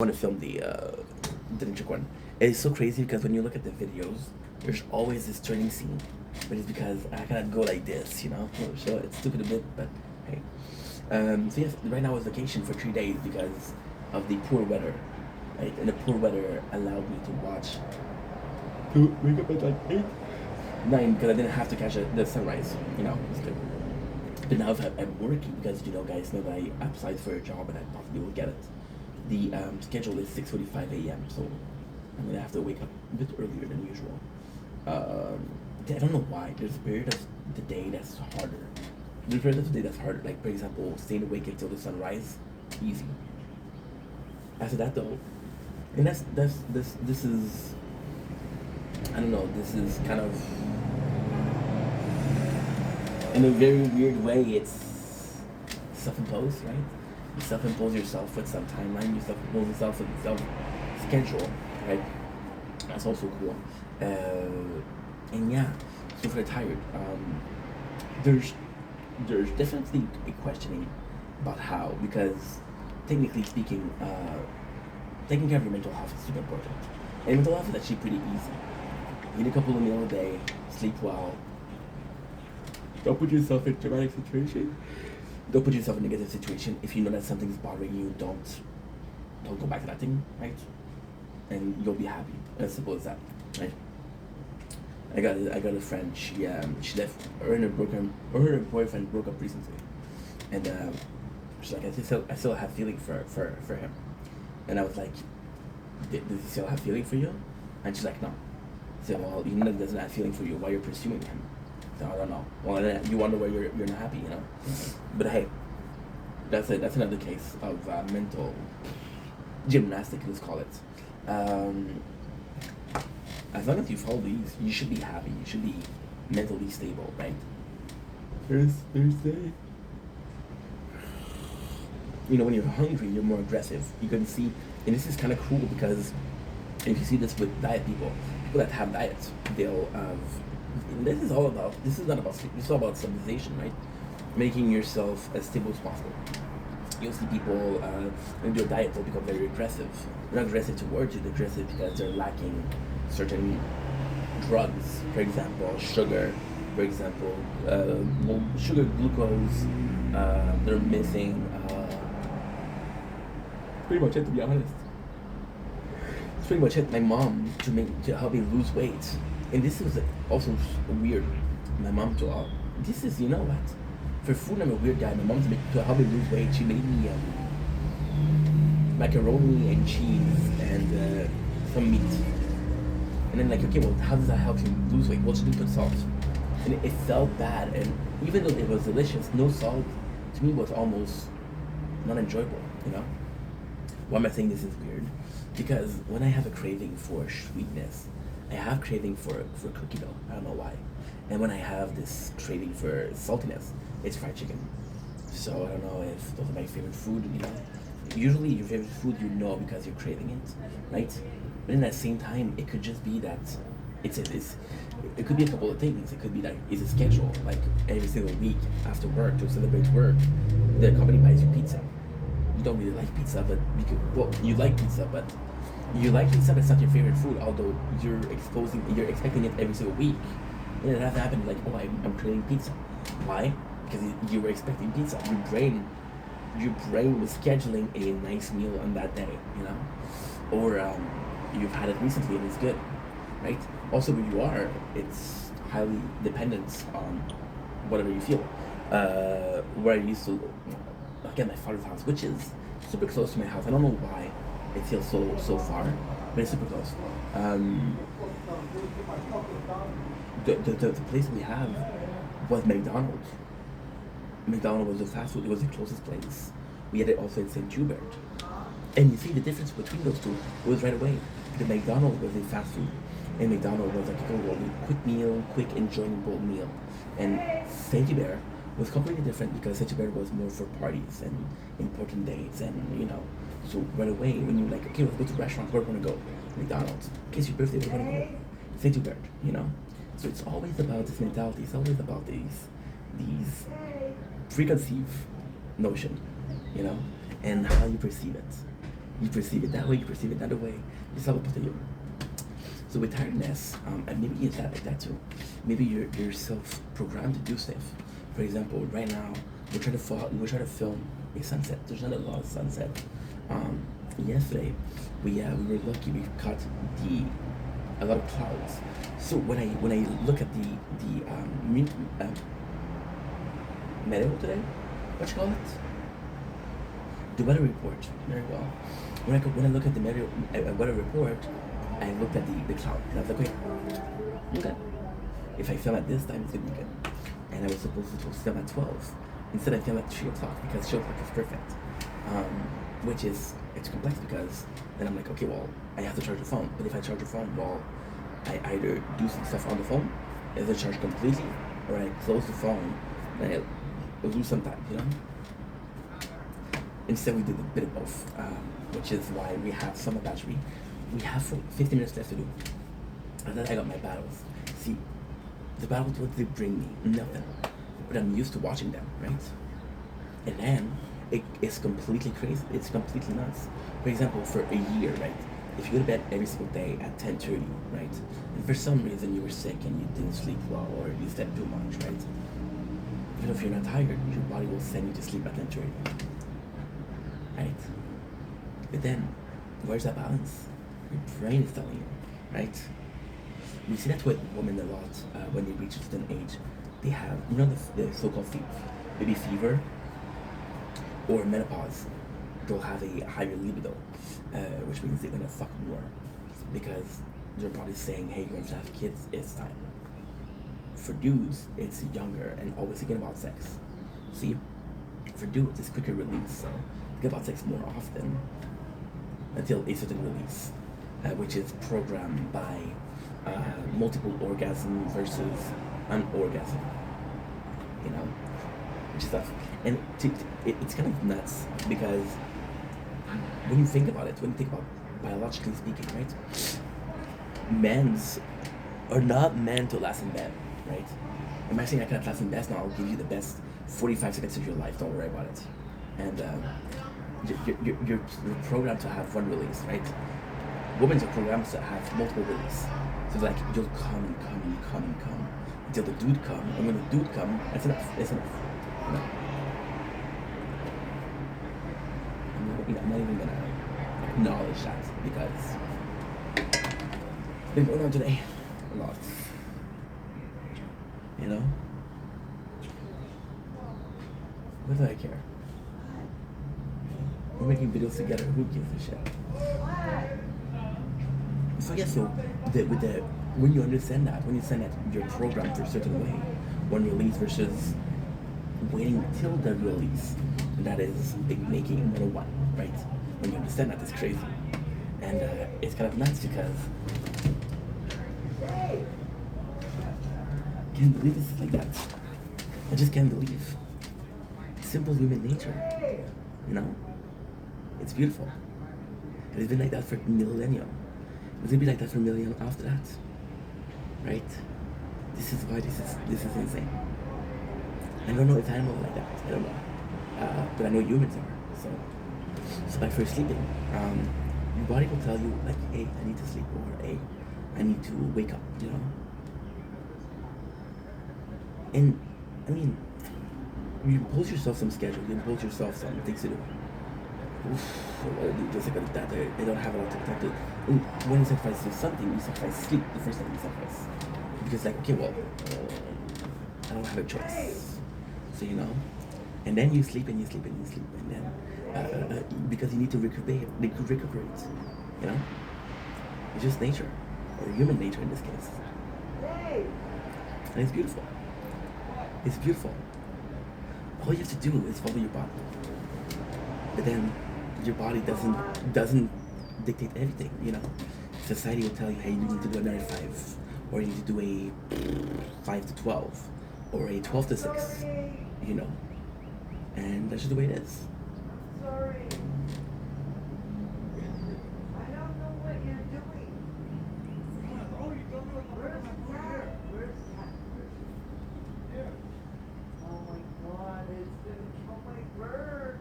Want to film the ninja one. It's so crazy because when you look at the videos, there's always this turning scene, but it's because I cannot go like this, you know. So it's stupid a bit, but hey. So yes, right now is vacation for 3 days because of the poor weather, right? And the poor weather allowed me to wake up at like 8, 9 because I didn't have to catch the sunrise, you know. It's good. But now I'm working because guys know that I applied for a job and I possibly will get it. The schedule is 6:45 a.m. So I'm gonna have to wake up a bit earlier than usual. I don't know why. There's a period of the day that's harder. There's a period of the day that's harder. Like for example, staying awake until the sunrise, easy. After that though, and this is I don't know. This is kind of in a very weird way. It's self-imposed, right? You self-impose yourself with some timeline. You self-impose yourself with some schedule, right? That's also cool. And yeah, super tired. There's definitely a questioning about how, because technically speaking, taking care of your mental health is super important. And mental health is actually pretty easy. Eat a couple of meals a day, sleep well. Don't put yourself in dramatic situation. Don't put yourself in a negative situation. If you know that something's bothering you, don't go back to that thing, right? And you'll be happy. As simple as that, right? I got a friend. She left. Her and her boyfriend broke up recently, and she's like, I still have feeling for him, and I was like, does he still have feeling for you? And she's like, no. I said, well, you know that he doesn't have feeling for you. Why you're pursuing him? So I don't know. Well, then you wonder why you're not happy, you know. But hey, that's another case of mental gymnastics, let's call it. As long as you follow these, you should be happy. You should be mentally stable, right? Thursday. When you're hungry, you're more aggressive. You can see, and this is kind of cool because if you see this with people that have diets, they'll have. This is not about sleep. This is all about stabilization, right? Making yourself as stable as possible. You'll see people when they do a diet, they'll become very aggressive. They're not aggressive towards you, they're aggressive because they're lacking certain drugs, for example, sugar, for example, sugar, glucose. They're missing. Pretty much it, to be honest. It's pretty much it. My mom to help me lose weight. And this is also weird. My mom told, this is, you know what? For food, I'm a weird guy. My mom, to help me lose weight, she made me macaroni and cheese and some meat. And then okay, well, how does that help you lose weight? Well, she didn't put salt. And it felt bad. And even though it was delicious, no salt, to me, was almost not enjoyable, you know? Why am I saying this is weird? Because when I have a craving for sweetness, I have craving for cookie dough. I don't know why. And when I have this craving for saltiness, it's fried chicken. So I don't know if those are my favorite food, Usually your favorite food because you're craving it, right? But in that same time, it could just be that it could be a couple of things. It could be like, it's a schedule, like every single week after work to celebrate work, the company buys you pizza. You don't really like pizza, but you like pizza, but it's not your favorite food, although you're expecting it every single week. And it has to happen like, I'm craving pizza. Why? Because you were expecting pizza. Your brain was scheduling a nice meal on that day, Or you've had it recently and it's good, right? Also, where you are, it's highly dependent on whatever you feel. Where I used to, again, my father's house, which is super close to my house. I don't know why it feels so far, but it's super close. The place we have was McDonald's. McDonald's was the fast food. It was the closest place. We had it also in St. Hubert. And you see the difference between those two. It was right away. The McDonald's was a fast food, and McDonald's was like a quick meal, quick enjoyable meal. And St. Hubert was completely different because St. Hubert was more for parties and important dates, and So right away, when you're like, okay, let's go to the restaurant, where do we want to go? McDonald's. In case your birthday, where do you want to go? St. Hubert, So it's always about this mentality. It's always about these preconceived notion, and how you perceive it. You perceive it that way, you perceive it another way. It's all up to you. So with tiredness, and maybe it's that like that too. Maybe you're self-programmed to do stuff. For example, right now we're trying to film a sunset. There's not a lot of sunset. Yesterday we were lucky we caught a lot of clouds. So when I look at the meadow today, what you call it? The weather report. Very well. When I look at the weather report, I looked at the cloud and I was like, wait, okay. If I film at this time, it's gonna be good. And I was supposed to film at 12. Instead, I filmed at 3 o'clock because 3 o'clock is perfect. Which is, it's complex because then I'm like, okay, well, I have to charge the phone. But if I charge the phone, well, I either do some stuff on the phone, either charge completely, or I close the phone and I lose some time, you know? Instead, we did a bit of both, which is why we have summer battery. We have 50 minutes left to do. And then I got my battles. See, the battles, what do they bring me? Nothing. But I'm used to watching them, right? And then, it's completely crazy. It's completely nuts. For example, for a year, right? If you go to bed every single day at 10:30, right? And for some reason you were sick and you didn't sleep well or you slept too much, right? Even if you're not tired, your body will send you to sleep at 10:30. Right? But then, where's that balance? Your brain is telling you, right? We see that with women a lot when they reach a certain age. They have, you know, the so-called baby fever or menopause. They'll have a higher libido, which means they're gonna fuck more because their body's saying, hey, you're going to have kids, it's time. For dudes, it's younger and always thinking about sex. See, for dudes, it's quicker release, so think about sex more often until a certain release, which is programmed by multiple orgasm versus an orgasm, you know, which is tough. And it's kind of nuts because when you think about it, when you think about biologically speaking, right, men's are not meant to last in bed, right? I'm not saying I can't last in bed now. I'll give you the best 45 seconds of your life. Don't worry about it. And you're programmed to have one release, right? Women are programmed to have multiple release. So like you'll come and come and come and come until the dude come, and when the dude come, that's enough. That's enough. You know? I'm not even gonna acknowledge that because it's been going on today a lot. You know? What do I care? We're making videos together. Who gives a shit? So yeah, so when you understand that you're programmed for a certain way, one release versus waiting till the release, and that is big making 101, right? When you understand that, it's crazy, and it's kind of nuts because I can't believe it's like that. I just can't believe. Simple human nature, you know? It's beautiful. And it's been like that for millennium. It's gonna be like that for a million after that, right? This is why this is insane. I don't know if animals are like that. I don't know, but I know humans are. So like for sleeping, your body will tell you like, hey, I need to sleep, or hey, I need to wake up. You know. And I mean, you impose yourself some schedule. You impose yourself some things to do. Just like that, they don't have a lot to protect it. And when you sacrifice something, you sacrifice sleep the first time you sacrifice. Because like, okay, well, I don't have a choice. So, you know, and then you sleep and you sleep and you sleep. And then, because you need to recuperate, you know? It's just nature, or human nature in this case. And it's beautiful. It's beautiful. All you have to do is follow your body. But then your body doesn't dictate everything, you know. Society will tell you, hey, you need to do a 9 to 5, or you need to do a 5 to 12, or a 12 to 6, you know. And that's just the way it is. Sorry. I don't know what you're doing. Where's the cat? Where's the cat? Here. Oh my God, it's gonna kill my bird.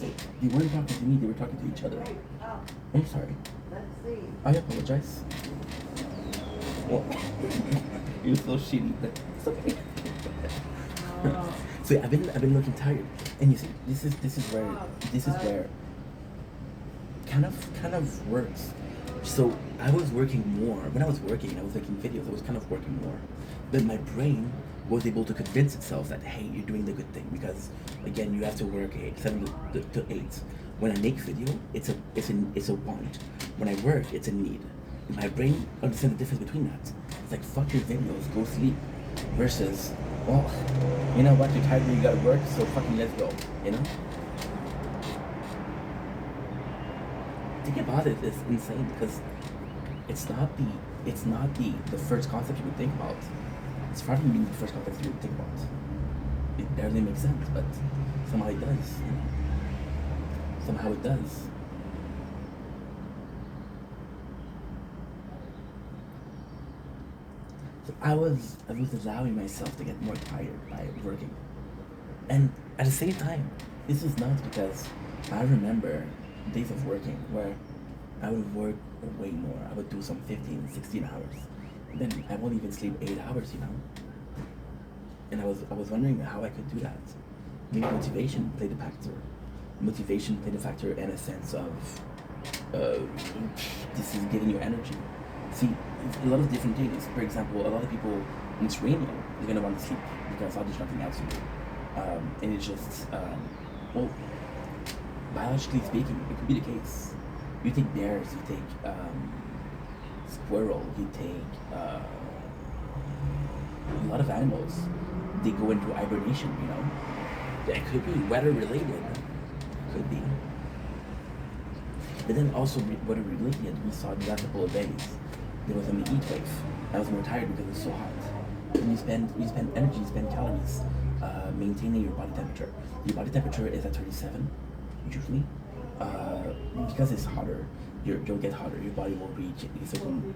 They weren't talking to me, they were talking to each other. Oh, I'm sorry. let's see. I apologize. Well, you're so shitty, but it's okay. Oh. So I've been looking tired, and you see, this is where kind of works. So I was working more. When I was working, I was making videos. I was kind of working more, but my brain was able to convince itself that hey, you're doing the good thing because again, you have to work 7 to 8. When I make video, it's a want. When I work, it's a need. My brain understands the difference between that. It's like fuck your videos, go sleep, versus well, you know what, you're tired, you gotta work, so fucking let's go. You know. Think about it, it's insane because it's not the first concept you would think about. It's far from being the first concept you would think about. It barely makes sense, but somehow it does. You know? Somehow it does. So I was allowing myself to get more tired by working, and at the same time, this was not because I remember days of working where I would work way more. I would do some 15, 16 hours. And then I won't even sleep 8 hours, you know? And I was wondering how I could do that. Maybe motivation played a factor. Motivation played a factor in a sense of this is giving you energy. See, it's a lot of different things. For example, a lot of people, when it's raining, they're gonna want to sleep because there's nothing else to do. And it's just, well, biologically speaking, it could be the case. You take bears, you take squirrel, you take a lot of animals. They go into hibernation, you know. That could be weather related. Could be. But then also weather related, we saw the last couple of days there was an heat wave. I was more tired because it was so hot. And you spend energy, you spend calories maintaining your body temperature. Your body temperature is at 37 usually. Because it's hotter, you'll get hotter. Your body will reach a certain